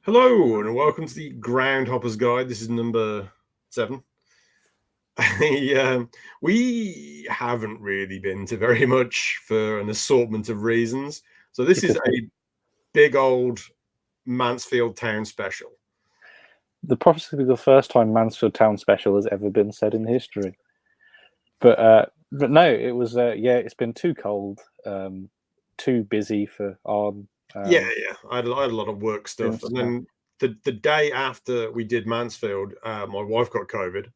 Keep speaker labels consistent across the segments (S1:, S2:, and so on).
S1: Hello and welcome to the Groundhoppers Guide. This is number 7. We haven't really been to very much for an assortment of reasons. So this is a big old Mansfield town special.
S2: Possibly the first time Mansfield town special has ever been said in history. But no, it was it's been too cold, too busy for Arn.
S1: I had a lot of work stuff, and then the day after we did Mansfield, my wife got COVID,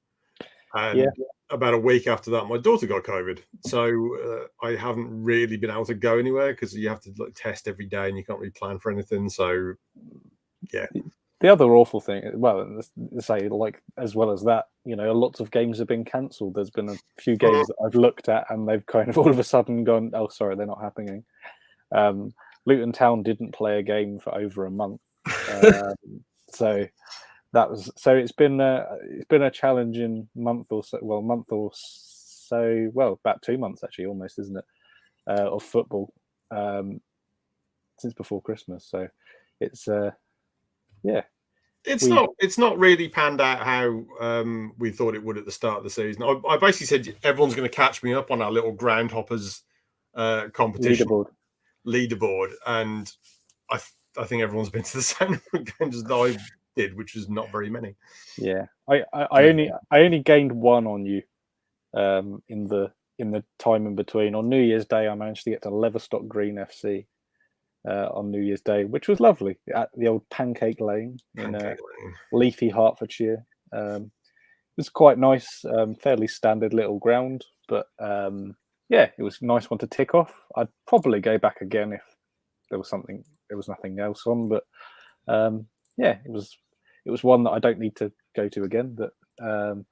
S1: and about a week after that, my daughter got COVID. So I haven't really been able to go anywhere because you have to test every day, and you can't really plan for anything. So yeah.
S2: The other awful thing, well, say as well as that, lots of games have been cancelled. There's been a few games that I've looked at, and they've kind of all of a sudden gone, "Oh, sorry, they're not happening." Luton Town didn't play a game for over a month, so it's been a challenging month or so. Well, about 2 months actually, almost, isn't it, of football since before Christmas. So it's
S1: it's not really panned out how we thought it would at the start of the season. I basically said everyone's going to catch me up on our little Groundhoppers competition leaderboard, and I think everyone's been to the same games as I did, which was not very many.
S2: Yeah, I only gained one on you in the time in between. On New Year's Day, I managed to get to Leverstock Green FC. On New Year's Day, which was lovely at the old Pancake Lane in leafy Hertfordshire. It was quite nice, fairly standard little ground, but it was a nice one to tick off. I'd probably go back again if there was nothing else on, but it was one that I don't need to go to again. But that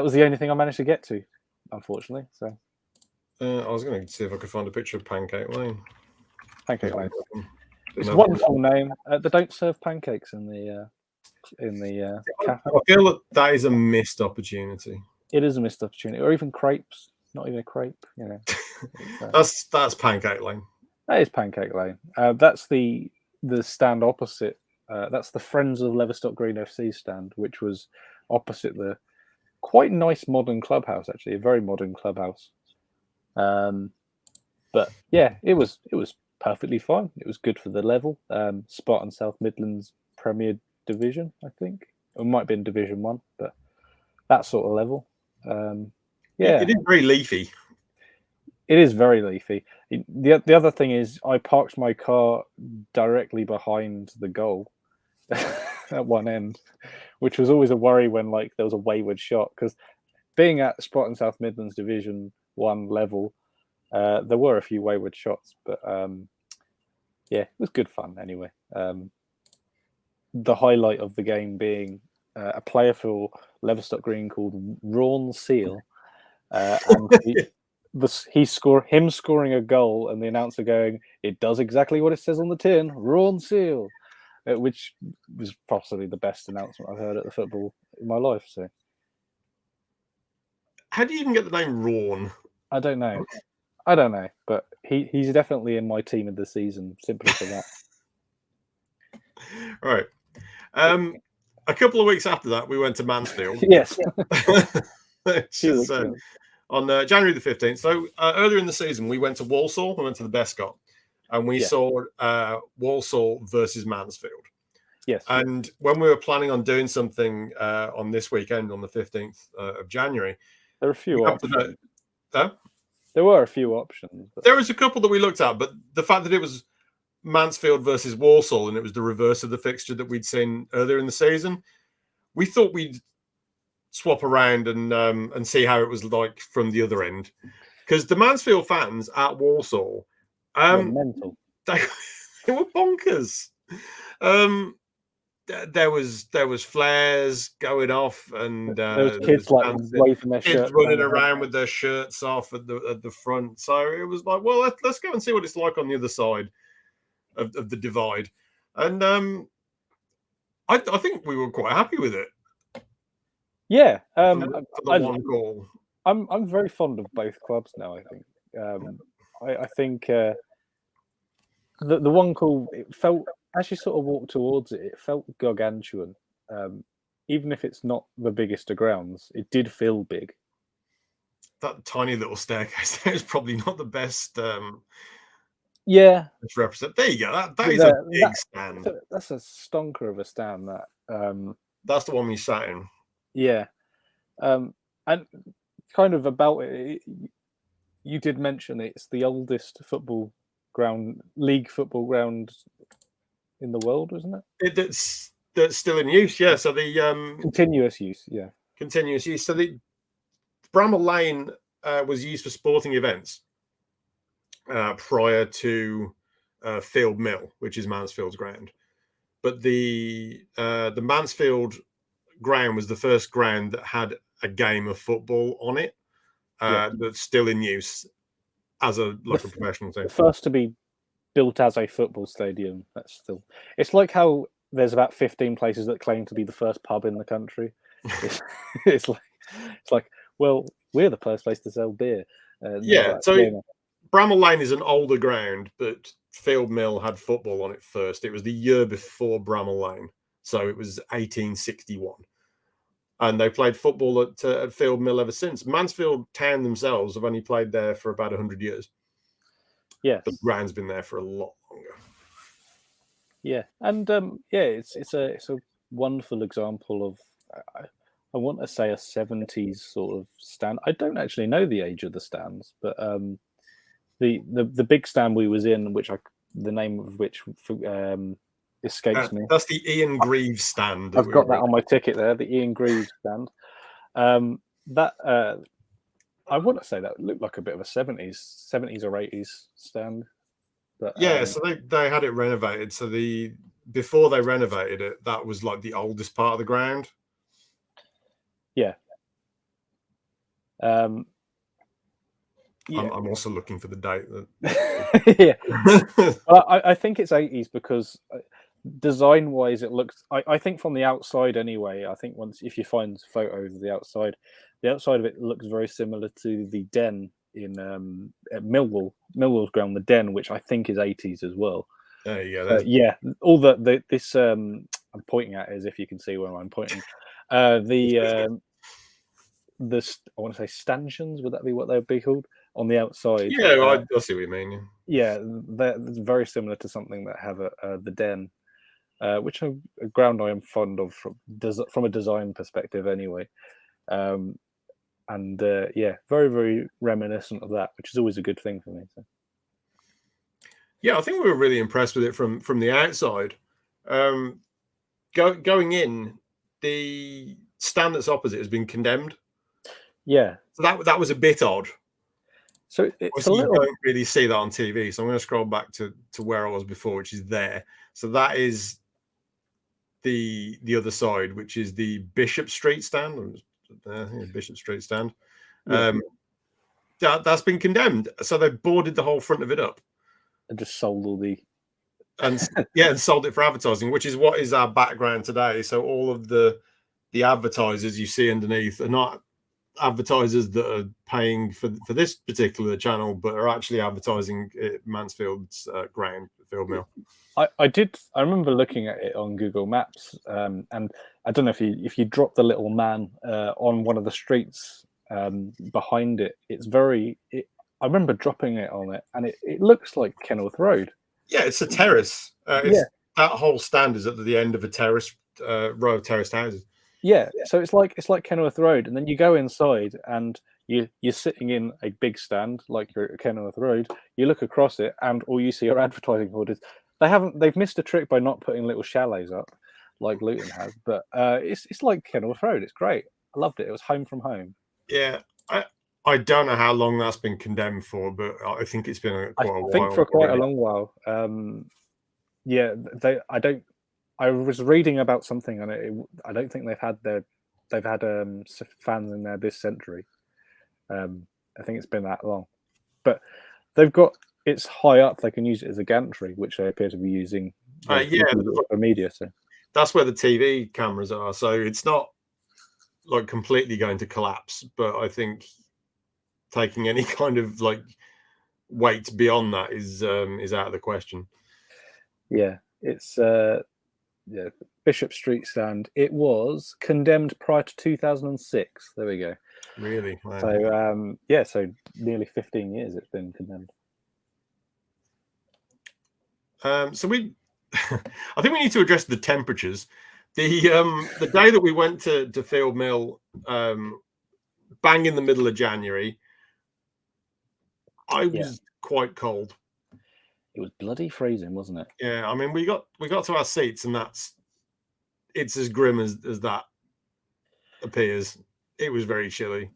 S2: was the only thing I managed to get to, unfortunately. So
S1: I was going to see if I could find a picture of Pancake Lane.
S2: Pancake Lane. It's a wonderful name. They don't serve pancakes in the cafe.
S1: I feel that is a missed opportunity.
S2: It is a missed opportunity, or even crepes. Not even a crepe,
S1: That's Pancake Lane.
S2: That is Pancake Lane. That's the stand opposite. That's the Friends of Leverstock Green FC stand, which was opposite the quite nice modern clubhouse. Actually, a very modern clubhouse. But yeah, it was perfectly fine. It was good for the level. Spartan South Midlands Premier Division, I think. It might be in Division 1, but that sort of level.
S1: It is very leafy.
S2: It is very leafy. The other thing is I parked my car directly behind the goal at one end, which was always a worry when there was a wayward shot, because being at Spartan South Midlands Division 1 level, there were a few wayward shots, but it was good fun anyway. The highlight of the game being a player for Leverstock Green called Rawn Seal, and him scoring a goal, and the announcer going, "It does exactly what it says on the tin, Rawn Seal," which was possibly the best announcement I've heard at the football in my life. So,
S1: how do you even get the name Rawn?
S2: I don't know, but he's definitely in my team of the season simply for that.
S1: Right. A couple of weeks after that, we went to Mansfield.
S2: Yes.
S1: On January the 15th. So earlier in the season, we went to Walsall. We went to the Bescott, and we saw Walsall versus Mansfield.
S2: Yes.
S1: And when we were planning on doing something on this weekend, on the 15th of January,
S2: there were a few options.
S1: There
S2: were a few options.
S1: There was a couple that we looked at, but the fact that it was Mansfield versus Walsall and it was the reverse of the fixture that we'd seen earlier in the season, we thought we'd swap around and see how it was like from the other end. Because the Mansfield fans at Walsall,
S2: mental.
S1: They were bonkers. There was flares going off, and
S2: there was kids waving their shirts,
S1: running around with their shirts off at the front. So it was like, well, let's go and see what it's like on the other side of the divide. And I think we were quite happy with it.
S2: Yeah,
S1: for the one goal.
S2: I'm very fond of both clubs now. I think I think the one call, it felt as you sort of walk towards it, it felt gargantuan. Even if it's not the biggest of grounds, it did feel big.
S1: That tiny little staircase there is probably not the best.
S2: Yeah,
S1: Represent. There you go. That is a big stand.
S2: That's a stonker of a stand. That
S1: that's the one we sat in.
S2: Yeah, and kind of about it. You did mention it's the oldest league football ground in the world, wasn't it?
S1: That's still in use. Yeah. So the
S2: continuous use. Yeah.
S1: Continuous use. So the Bramall Lane was used for sporting events prior to Field Mill, which is Mansfield's ground. But the Mansfield ground was the first ground that had a game of football on it that's still in use as a professional team.
S2: The first to be built as a football stadium. It's like how there's about 15 places that claim to be the first pub in the country. It's like, well, we're the first place to sell beer.
S1: So Bramall Lane is an older ground, but Field Mill had football on it first. It was the year before Bramall Lane, so it was 1861. And they played football at Field Mill ever since. Mansfield town themselves have only played there for about 100 years.
S2: Yeah,
S1: the ground's been there for a lot longer.
S2: Yeah, and it's a wonderful example of I want to say a 70s sort of stand. I don't actually know the age of the stands, but the big stand we was in, the name of which escapes me.
S1: That's the Ian Greaves stand.
S2: I've got that on my ticket there, the Ian Greaves stand. I want to say that looked like a bit of a 70s or 80s stand. But,
S1: so they had it renovated. So before they renovated it, that was like the oldest part of the ground.
S2: Yeah.
S1: I'm also looking for the date.
S2: Yeah. Well, I think it's 80s because design-wise, it looks. I think from the outside anyway. I think if you find photos of the outside of it looks very similar to the Den in at Millwall's ground, the Den, which I think is 80s as well.
S1: There you go.
S2: Yeah, all this I'm pointing at is if you can see where I'm pointing. I want to say stanchions. Would that be what they would be called on the outside?
S1: Yeah, I see what you mean.
S2: Yeah, they're very similar to something that have the Den, which a ground I am fond of from a design perspective, anyway. Very, very reminiscent of that, which is always a good thing for me. So.
S1: Yeah, I think we were really impressed with it from the outside. Going in, the stand that's opposite has been condemned.
S2: Yeah,
S1: so that was a bit odd.
S2: So it's
S1: you don't really see that on TV. So I'm going to scroll back to where I was before, which is there. So that is the other side, which is the Bishop Street stand. Bishop Street stand.
S2: Yeah.
S1: That's been condemned. So they've boarded the whole front of it up
S2: and just sold all the
S1: and sold it for advertising, which is what is our background today. So all of the advertisers you see underneath are not advertisers that are paying for this particular channel, but are actually advertising at Mansfield's ground, Field Mill.
S2: I remember looking at it on Google Maps, and I don't know if you drop the little man on one of the streets behind it, I remember dropping it on it, and it looks like Kenilworth Road.
S1: Yeah, it's a terrace. That whole stand is at the end of a terrace row of terraced houses.
S2: Yeah, so it's like Kenilworth Road, and then you go inside, and you're sitting in a big stand like you're at Kenilworth Road. You look across it, and all you see are advertising borders. They've missed a trick by not putting little chalets up like Luton has, but it's like Kenilworth Road. It's great. I loved it. It was home from home.
S1: Yeah, I don't know how long that's been condemned for, but I think it's been quite a while.
S2: I think for quite a long while. I was reading about something, and I don't think they've had fans in there this century. I think it's been that long, but it's high up. They can use it as a gantry, which they appear to be using for media. So
S1: that's where the TV cameras are. So it's not like completely going to collapse, but I think taking any kind of like weight beyond that is out of the question.
S2: Yeah. It's Bishop Street Stand. It was condemned prior to 2006. There we go.
S1: Really? Wow.
S2: So so nearly 15 years it's been condemned.
S1: So we, I think we need to address the temperatures. The day that we went to Field Mill, bang in the middle of January, I was quite cold.
S2: It was bloody freezing, wasn't it?
S1: Yeah, I mean, we got to our seats, and it's as grim as that appears. It was very chilly.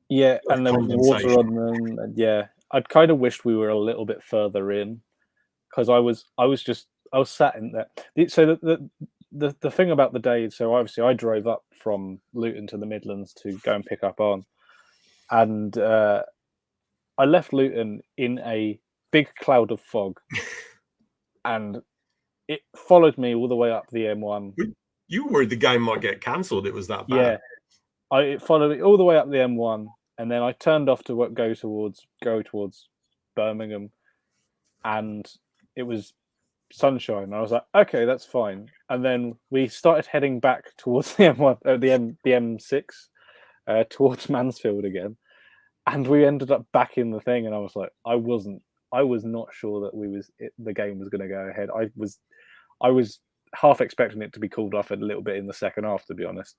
S2: Yeah, and there was water on them. And yeah, I'd kind of wished we were a little bit further in, because I was sat in there. So the thing about the day, so obviously I drove up from Luton to the Midlands to go and pick up Arn, and I left Luton in a big cloud of fog, and it followed me all the way up the M1.
S1: You were worried the game might get cancelled. It was that bad.
S2: Yeah, it followed me all the way up the M1, and then I turned off to go towards Birmingham, and it was sunshine. I was like, okay, that's fine. And then we started heading back towards the M1, the M6, towards Mansfield again, and we ended up back in the thing. And I was like, I was not sure that the game was going to go ahead. I was half expecting it to be called off a little bit in the second half, to be honest.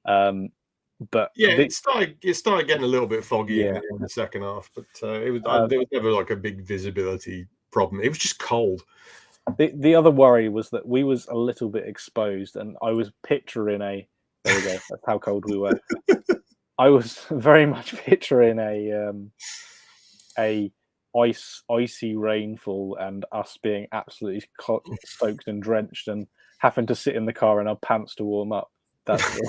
S2: But
S1: yeah, it started getting a little bit foggy in the second half. But there was never like a big visibility problem. It was just cold.
S2: The other worry was that we was a little bit exposed, and I was picturing there we go. That's how cold we were. I was very much picturing a icy rainfall and us being absolutely soaked and drenched and having to sit in the car in our pants to warm up. That's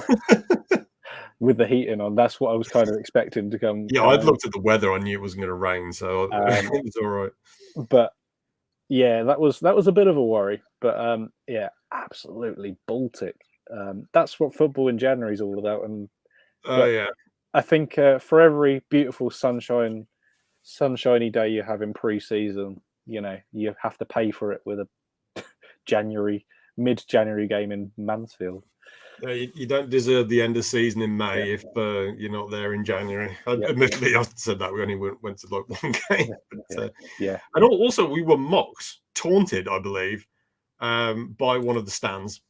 S2: with the heating on. That's what I was kind of expecting to come.
S1: Yeah, I'd looked at the weather. I knew it wasn't going to rain, so it was all right.
S2: But yeah, that was a bit of a worry. But yeah, absolutely Baltic. That's what football in January is all about. And
S1: yeah,
S2: I think for every beautiful sunshiny day you have in pre-season, you have to pay for it with a mid-January game in Mansfield.
S1: You don't deserve the end of season in May if you're not there in January. Admittedly, I said that we only went to like one game. But, and also we were taunted, I believe, by one of the stands.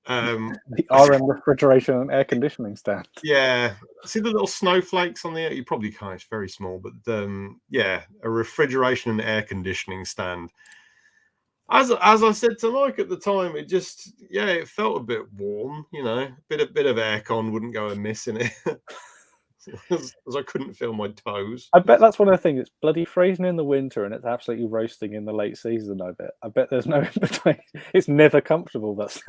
S2: The RM refrigeration and air conditioning stand.
S1: Yeah, see the little snowflakes on the. You probably can't. It's very small, but a refrigeration and air conditioning stand. As I said to Mike at the time, it just it felt a bit warm. A bit of aircon wouldn't go amiss in it. As I couldn't feel my toes.
S2: I bet that's one of the things. It's bloody freezing in the winter and it's absolutely roasting in the late season. I bet there's no in between. It's never comfortable. That's.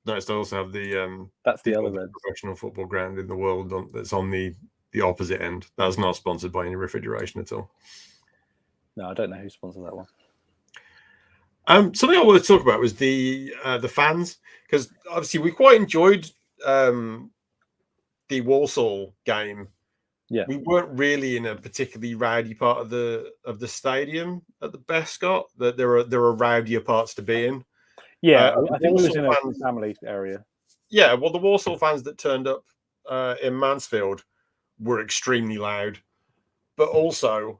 S1: Nice to also have the
S2: that's the other
S1: professional football ground in the world that's on the opposite end. That's not sponsored by any refrigeration at all.
S2: No, I don't know who sponsored that one.
S1: Something I wanted to talk about was the fans, because obviously we quite enjoyed the Walsall game.
S2: Yeah,
S1: we weren't really in a particularly rowdy part of the stadium at the Bescott. That there are rowdier parts to be in.
S2: Yeah, I think we was in a family area.
S1: Yeah, well, the Walsall fans that turned up in Mansfield were extremely loud, but also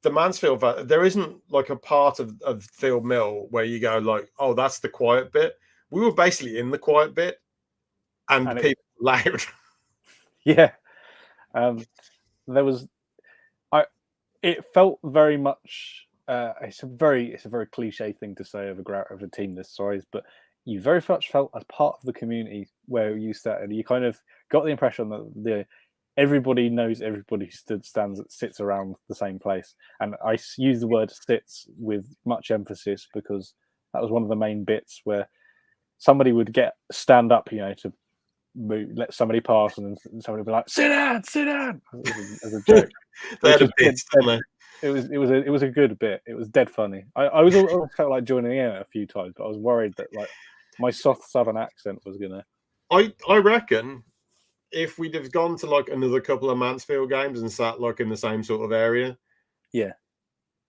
S1: the Mansfield fan, there isn't like a part of Field Mill where you go like, oh, that's the quiet bit. We were basically in the quiet bit, and people were loud.
S2: Yeah, there was. It felt very much. It's a very cliche thing to say of a team this size, but you very much felt as part of the community where you sat, and you kind of got the impression that everybody knows everybody sits around the same place. And I use the word sits with much emphasis because that was one of the main bits where somebody would stand up, to move, let somebody pass, and somebody would be like, sit down, as a joke.
S1: They had a bit, didn't they?
S2: It was a good bit. It was dead funny. I felt like joining in a few times, but I was worried that like my soft southern accent was gonna.
S1: I reckon if we'd have gone to like another couple of Mansfield games and sat like in the same sort of area,
S2: yeah,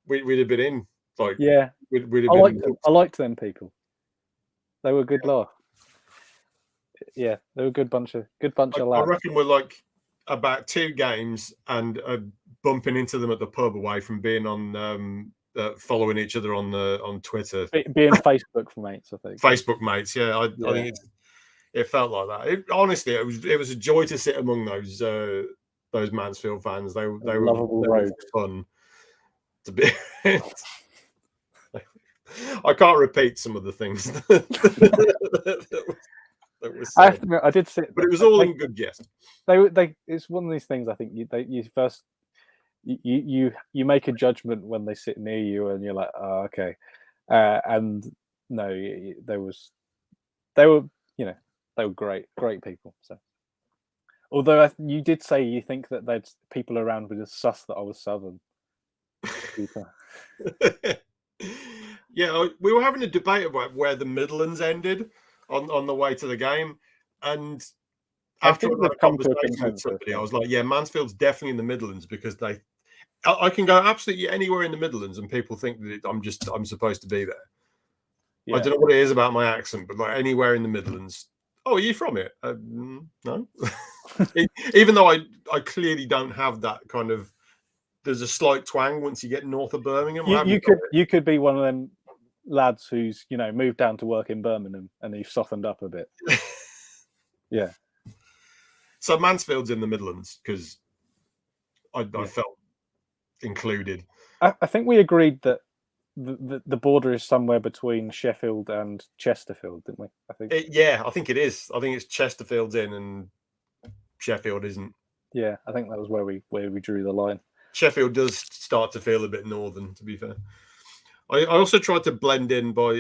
S1: we'd have been in. Like,
S2: Yeah,
S1: we'd have been.
S2: I liked them people. They were a good laugh. Yeah, they were a good bunch of
S1: I
S2: lads.
S1: reckon we're like about 2 games and bumping into them at the pub away from being on following each other on Twitter,
S2: Being Facebook mates, I think.
S1: Facebook mates. Yeah, I think it felt like that. Honestly, it was a joy to sit among those Mansfield fans. They were fun to be. I can't repeat some of the things that was said.
S2: I have to admit, I did sit,
S1: but it was all in good jest.
S2: It's one of these things. I think you first you make a judgment when they sit near you, and you're like, oh, okay, and no, they were great people. So, although you did say you think that there's people around with just sus that I was Southern.
S1: Yeah, we were having a debate about where the Midlands ended on the way to the game, and after I had a conversation with somebody, I was like, "Yeah, Mansfield's definitely in the Midlands because I can go absolutely anywhere in the Midlands, and people think that I'm supposed to be there. Yeah. I don't know what it is about my accent, but like anywhere in the Midlands. Oh, are you from it? No. Even though I clearly don't have that kind of. There's a slight twang once you get north of Birmingham.
S2: You could be one of them lads who's moved down to work in Birmingham and you've softened up a bit. Yeah.
S1: So Mansfield's in the Midlands because I felt included.
S2: I think we agreed that the border is somewhere between Sheffield and Chesterfield, didn't we? I think.
S1: I think it is. I think it's Chesterfield's in and Sheffield isn't.
S2: Yeah, I think that was where we drew the line.
S1: Sheffield does start to feel a bit northern, to be fair. I also tried to blend in by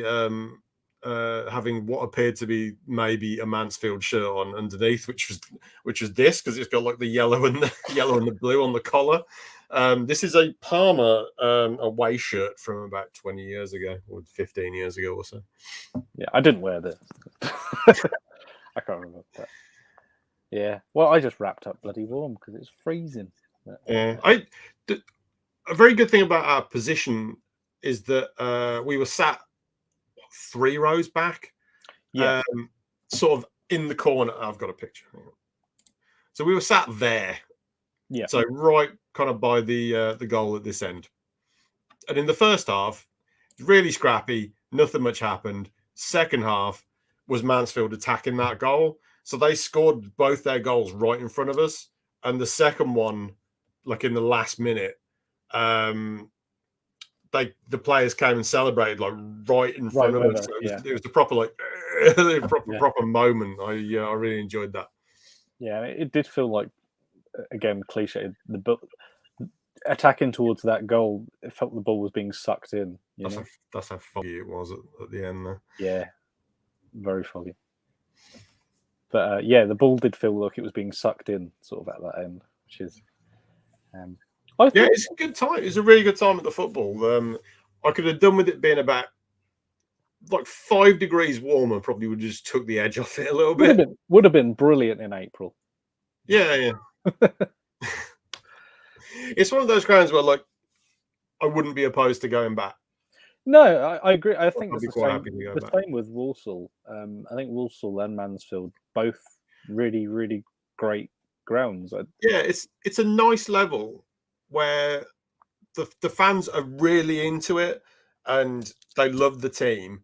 S1: having what appeared to be maybe a Mansfield shirt on underneath, which was this because it's got like the yellow and the blue on the collar. This is a Parma away shirt from about 20 years ago or 15 years ago or so.
S2: Yeah, I didn't wear this. I can't remember that. Yeah, well, I just wrapped up bloody warm because it's freezing.
S1: Yeah, a very good thing about our position is that we were sat 3 rows back, sort of in the corner. I've got a picture. So we were sat there, so right kind of by the goal at this end. And in the first half, really scrappy, nothing much happened. Second half was Mansfield attacking that goal, so they scored both their goals right in front of us, and the second one, like in the last minute, the players came and celebrated like right in front of us. It was a proper proper moment. I really enjoyed that. Yeah,
S2: it did feel like, again, cliche. Attacking towards that goal, it felt the ball was being sucked in.
S1: That's how foggy it was at the end there.
S2: Yeah, very foggy. But the ball did feel like it was being sucked in, sort of at that end, which is.
S1: It's a good time. It's a really good time at the football. I could have done with it being about like 5 degrees warmer. Probably would have just took the edge off it a little bit.
S2: Would have been brilliant in April.
S1: Yeah. It's one of those grounds where, like, I wouldn't be opposed to going back.
S2: No, I agree. I think it's the same with Walsall. I think Walsall and Mansfield both really, really great grounds.
S1: Yeah, it's a nice level where the fans are really into it and they love the team,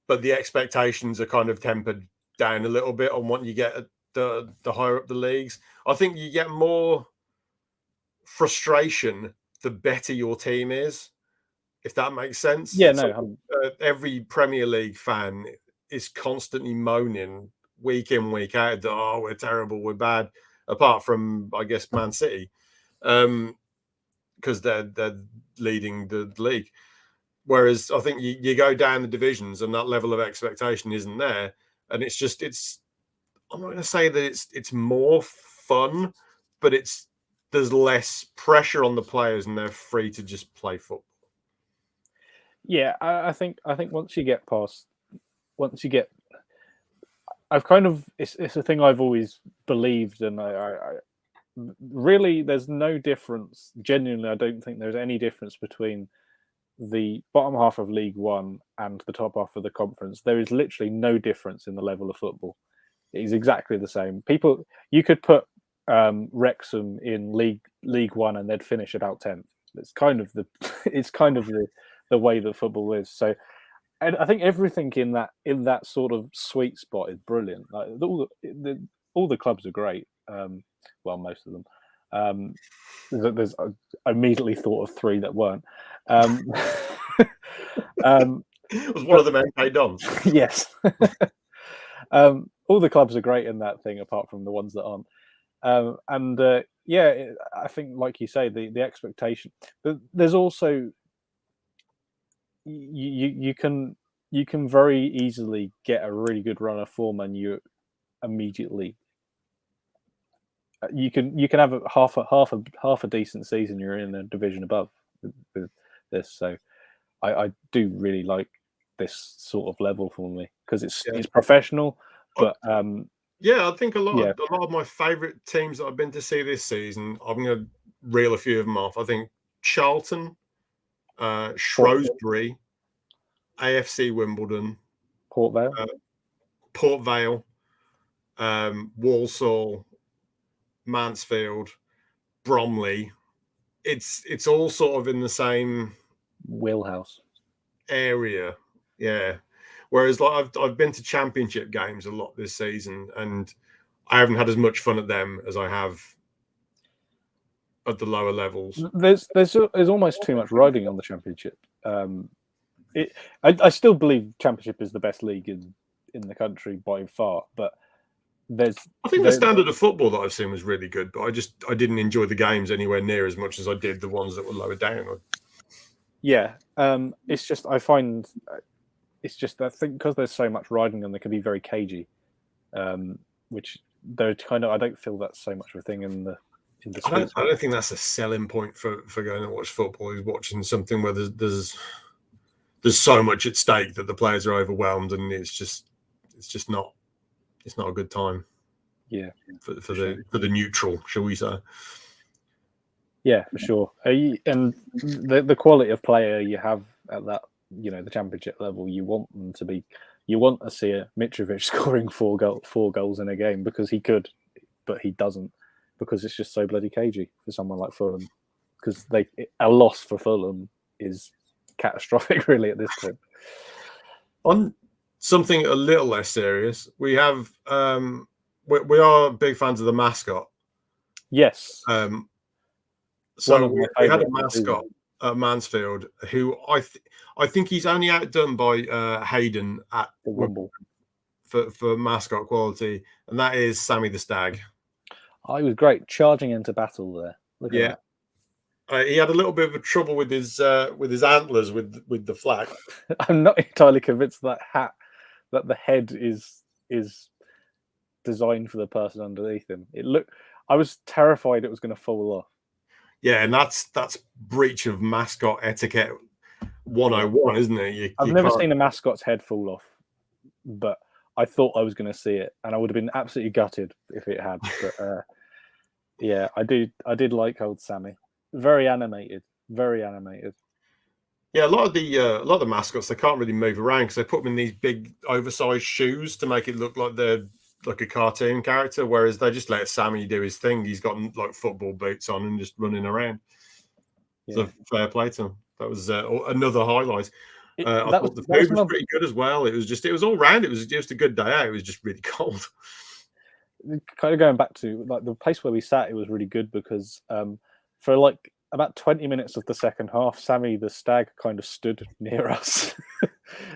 S1: but the expectations are kind of tempered down a little bit on what you get at the higher up the leagues. I think you get more frustration the better your team is, if that makes sense.
S2: Yeah, no.
S1: Every Premier League fan is constantly moaning week in, week out that, oh, we're terrible, we're bad, apart from, I guess, Man City, because they're leading the league. Whereas I think you go down the divisions and that level of expectation isn't there. And I'm not going to say that it's more fun, but there's less pressure on the players and they're free to just play football.
S2: Yeah, I think once you get, I've kind of, it's a thing I've always believed, and I really, there's no difference. Genuinely, I don't think there's any difference between the bottom half of League One and the top half of the conference, there is literally no difference in the level of football. It is exactly the same. You could put Wrexham in League One and they'd finish about 10th. It's kind of the way that football is. So, and I think everything in that sort of sweet spot is brilliant. Like all the clubs are great. Well, most of them. I immediately thought of 3 that weren't.
S1: Was one of them MK Dons?
S2: Yes. All the clubs are great in that thing, apart from the ones that aren't. I think, like you say, the expectation. But there's also you can very easily get a really good run of form, and you immediately you can have half a decent season. You're in a division above with this, so I do really like this sort of level for me because it's professional, but
S1: I think a lot of my favourite teams that I've been to see this season, I'm going to reel a few of them off. I think Charlton, Shrewsbury, AFC Wimbledon,
S2: Port Vale,
S1: Walsall, Mansfield, Bromley. It's all sort of in the same
S2: wheelhouse
S1: area, yeah. Whereas like I've been to championship games a lot this season, and I haven't had as much fun at them as I have at the lower levels.
S2: There's almost too much riding on the championship. I still believe championship is the best league in the country by far, but
S1: I think the standard of football that I've seen was really good, but I didn't enjoy the games anywhere near as much as I did the ones that were lower down.
S2: Yeah, it's just I find it's just I think because there's so much riding on, they can be very cagey, which they're kind of I don't feel that's so much of a thing in the.
S1: I don't think that's a selling point for going to watch football. Is watching something where there's so much at stake that the players are overwhelmed, and it's just not a good time.
S2: Yeah,
S1: for the neutral, shall we say?
S2: Yeah, for sure. And the quality of player you have at that, the championship level, you want to see a Mitrovic scoring four goals in a game because he could, but he doesn't because it's just so bloody cagey for someone like Fulham. Because a loss for Fulham is catastrophic, really, at this point.
S1: On something a little less serious, we have we are big fans of the mascot.
S2: Yes.
S1: So we had a mascot at Mansfield who I think he's only outdone by Hayden at
S2: Wimbledon
S1: for mascot quality, and that is Sammy the Stag.
S2: Oh, he was great, charging into battle there. Look at
S1: that. He had a little bit of trouble with his antlers with the flag.
S2: I'm not entirely convinced that the head is designed for the person underneath him. I was terrified it was going to fall off.
S1: Yeah, and that's breach of mascot etiquette 101, isn't it?
S2: I've never seen a mascot's head fall off, but I thought I was going to see it, and I would have been absolutely gutted if it had. But yeah, I did like old Sammy. Very animated.
S1: Yeah, a lot of the mascots, they can't really move around because they put them in these big oversized shoes to make it look like they're like a cartoon character, whereas they just let Sammy do his thing. He's got like football boots on and just running around. Yeah. So fair play to him. That was another highlight. I thought the food was pretty good as well. It was all round. It was just a good day out. It was just really cold.
S2: Kind of going back to like the place where we sat, it was really good because for like about 20 minutes of the second half, Sammy the Stag kind of stood near us,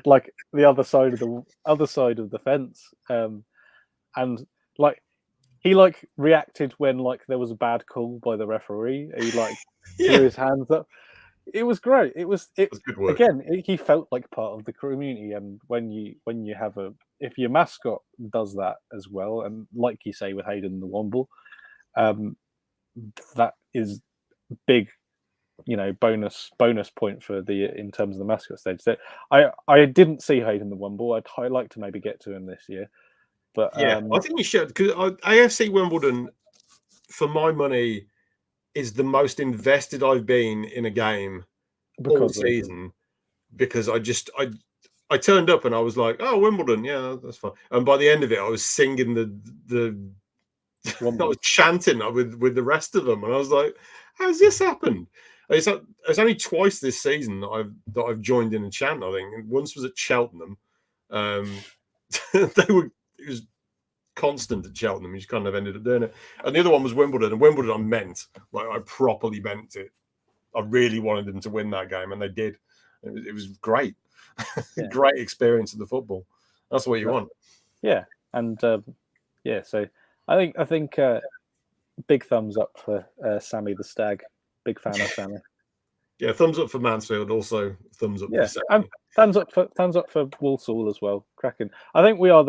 S2: like the other side of the fence, and like he reacted when like there was a bad call by the referee. He threw his hands up. It was great. It was good work. Again, he felt like part of the community, and when you have if your mascot does that as well, and like you say with Hayden the Womble, that is big, bonus point for in terms of the mascot stage. So I didn't see Hayden the Womble. I'd like to maybe get to him this year, but
S1: yeah, I think we should because AFC Wimbledon, for my money, is the most invested I've been in a game all season because I turned up and I was like, oh, Wimbledon, yeah, that's fine. And by the end of it, I was singing the I was chanting with the rest of them, and I was like, how's this happened? It's only twice this season that I've joined in a chant. I think once was at Cheltenham. It was constant at Cheltenham. You just kind of ended up doing it. And the other one was Wimbledon. And Wimbledon, I properly meant it. I really wanted them to win that game, and they did. It was great. Yeah. Great experience of the football. That's what you want.
S2: Yeah, and so I think big thumbs up for Sammy the Stag. Big fan of Sammy.
S1: Yeah, thumbs up for Mansfield. Also, thumbs up for Sammy.
S2: And thumbs up for Walsall as well. Cracking. I think we are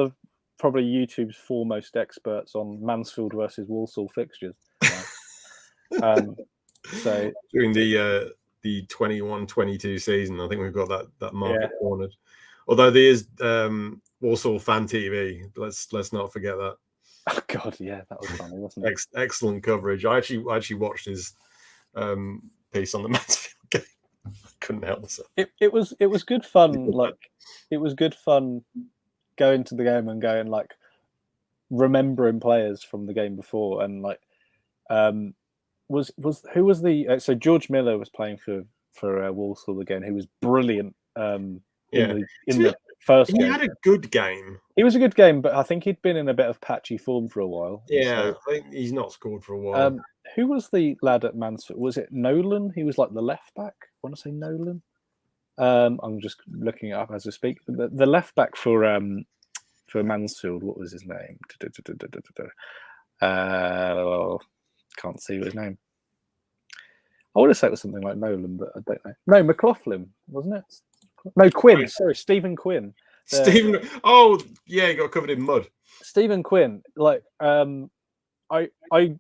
S2: probably YouTube's foremost experts on Mansfield versus Walsall fixtures. So
S1: during the 21-22 season, I think we've got that market cornered. Although there is Walsall Fan TV. Let's not forget that.
S2: Oh God, yeah, that was funny, wasn't it?
S1: Excellent coverage. I actually watched his piece on the Mansfield game. Couldn't help myself.
S2: It was good fun. Like it was good fun going to the game and going like remembering players from the game before, and like so George Miller was playing for Walsall again, who was brilliant in the first game.
S1: He had a good game.
S2: He was a good game, but I think he'd been in a bit of patchy form for a while.
S1: Yeah, so, I think he's not scored for a while.
S2: Who was the lad at Mansfield? Was it Nolan? He was like the left back. I want to say Nolan. I'm just looking it up as we speak. The left back for Mansfield. What was his name? Can't see his name. I want to say it was something like Nolan, but I don't know. No, McLaughlin, wasn't it? No, Quinn. Sorry, Stephen Quinn.
S1: Stephen. Oh, yeah, he got covered in mud.
S2: Stephen Quinn. Like, I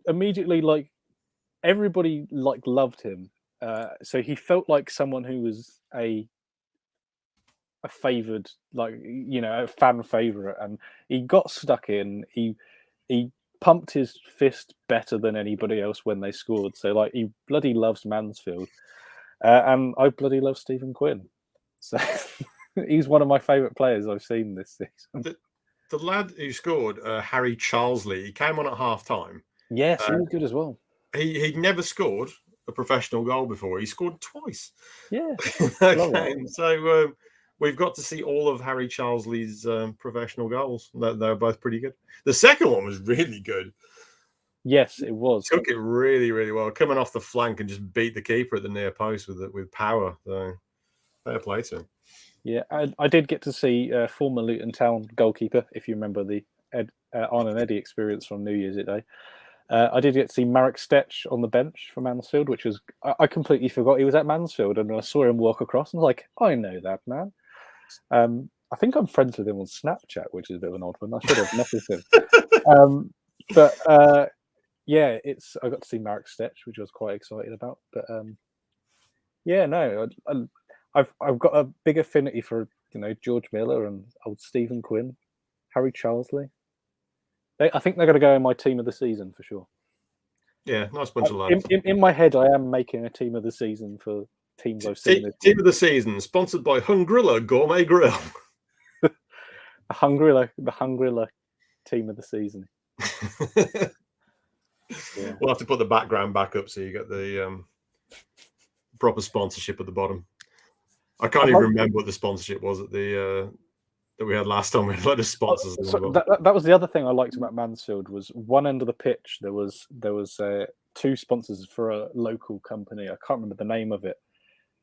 S2: immediately like everybody like loved him. So he felt like someone who was a favoured, like a fan favourite, and he got stuck in. He pumped his fist better than anybody else when they scored. So like he bloody loves Mansfield, and I bloody love Stephen Quinn. So he's one of my favourite players I've seen this season.
S1: The lad who scored, Harry Charlesley, he came on at half time.
S2: Yes, he was good as well.
S1: He'd never scored a professional goal before. He scored twice.
S2: Yeah.
S1: Okay. So we've got to see all of Harry Charlesley's professional goals. They're both pretty good. The second one was really good.
S2: Yes, it was.
S1: Took it really, really well. Coming off the flank and just beat the keeper at the near post with power. So fair play to him.
S2: Yeah, I did get to see former Luton Town goalkeeper, if you remember the Arn and Eddie experience from New Year's Day. I did get to see Marek Stech on the bench for Mansfield, which was I completely forgot he was at Mansfield, and I saw him walk across and I was like, I know that man. I think I'm friends with him on Snapchat, which is a bit of an odd one. I should have messaged him. But I got to see Marek Stech, which I was quite excited about. But I've got a big affinity for George Miller and old Stephen Quinn, Harry Charlesley. I think they're going to go in my team of the season for sure.
S1: Yeah, nice bunch of lads.
S2: In my head, I am making a team of the season for teams I've seen.
S1: Team of the season, sponsored by Hungrilla Gourmet Grill.
S2: the Hungrilla team of the season.
S1: Yeah. We'll have to put the background back up so you get the proper sponsorship at the bottom. I can't even remember what the sponsorship was at the that we had last time. We had a lot of sponsors.
S2: That was the other thing I liked about Mansfield was one end of the pitch there was two sponsors for a local company. I can't remember the name of it,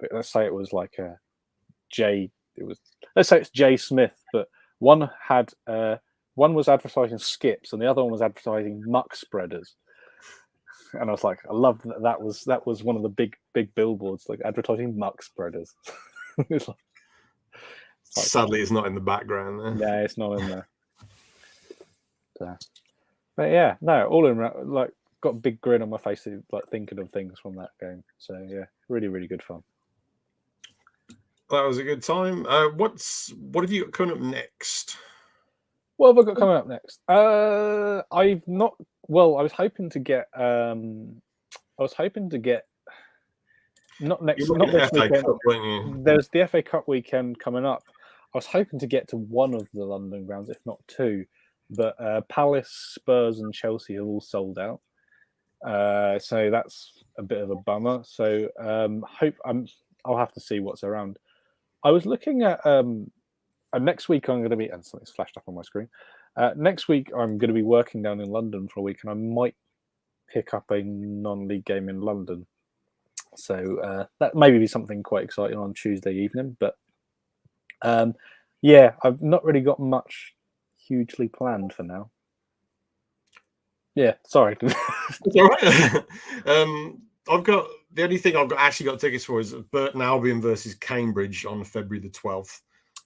S2: but let's say it was like let's say it's J Smith, but one was advertising skips and the other one was advertising muck spreaders. And I was like, I love that was one of the big billboards, like advertising muck spreaders.
S1: Sadly, it's not in the background there.
S2: Yeah, it's not in there. But yeah, no, all in like got a big grin on my face, like thinking of things from that game. So yeah, really, really good fun.
S1: That was a good time. What have you got coming up next?
S2: What have I got coming up next? I've not. Well, I was hoping to get. not next
S1: FA
S2: weekend.
S1: Cup, weren't you?
S2: There's the FA Cup weekend coming up. I was hoping to get to one of the London grounds, if not two, but Palace, Spurs, and Chelsea have all sold out. So that's a bit of a bummer. So I'll have to see what's around. I was looking at next week. I'm going to be, and something's flashed up on my screen. Next week I'm going to be working down in London for a week, and I might pick up a non-league game in London. So that maybe be something quite exciting on Tuesday evening. But yeah, I've not really got much hugely planned for now. Yeah, sorry.
S1: It's all right. I've got the only thing I've actually got tickets for is Burton Albion versus Cambridge on February the 12th.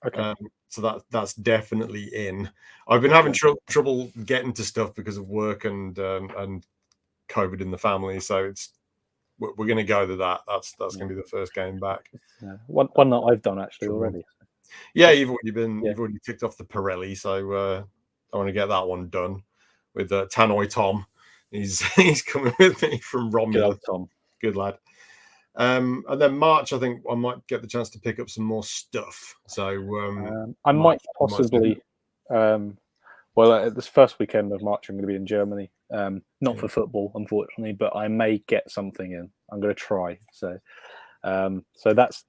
S2: Okay.
S1: So that's definitely in. I've been having trouble getting to stuff because of work and COVID in the family. So we're going to go to that. That's going to be the first game back.
S2: Yeah. One that I've done actually already.
S1: Yeah, you've already ticked off the Pirelli, so I want to get that one done with Tannoy Tom. He's coming with me from Romulus.
S2: Good Tom,
S1: good lad. And then March, I think I might get the chance to pick up some more stuff. So
S2: I might possibly. At this first weekend of March, I'm going to be in Germany. Not for football, unfortunately, but I may get something in. I'm going to try. So that's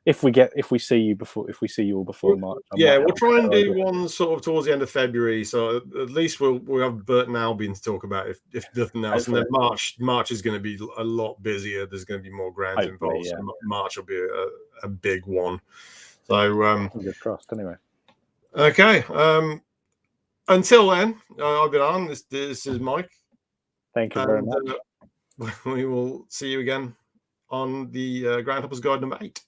S2: if we see you all before March.
S1: We'll try and do one sort of towards the end of February. So at least we'll have Burton Albion to talk about if nothing else.
S2: Hopefully.
S1: And then March is going to be a lot busier. There's going to be more grounds involved. So March will be a big one. So
S2: fingers crossed. Anyway.
S1: Okay. Until then, I've been on. This is Mike.
S2: Thank you very much.
S1: We will see you again on the Groundhoppers Guide number 8.